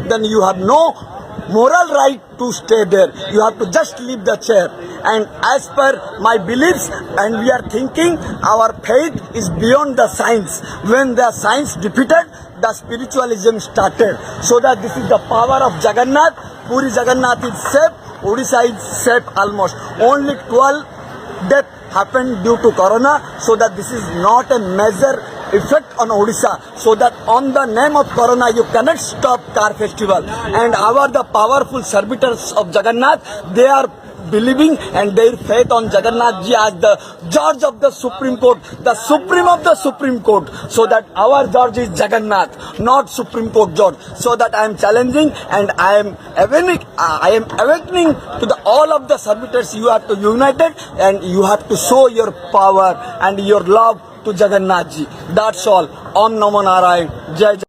then you have no moral right to stay there. You have to just leave the chair. And as per my beliefs, and we are thinking, our faith is beyond the science. When the science defeated, the spiritualism started. So that this is the power of Jagannath. Puri Jagannath is safe. Odisha is safe almost. Only 12 deaths happened due to corona. So that this is not a major effect on Odisha, so that on the name of corona you cannot stop car festival. And our the powerful servitors of Jagannath, they are believing and their faith on Jagannath ji as the judge of the Supreme Court, the supreme of the Supreme Court. So that our judge is Jagannath, not Supreme Court judge. So that I am challenging and I am awakening to the all of the servitors. You have to unite and you have to show your power and your love to Jagannath ji. That's all. Om Namo Narayan. Jai Jai.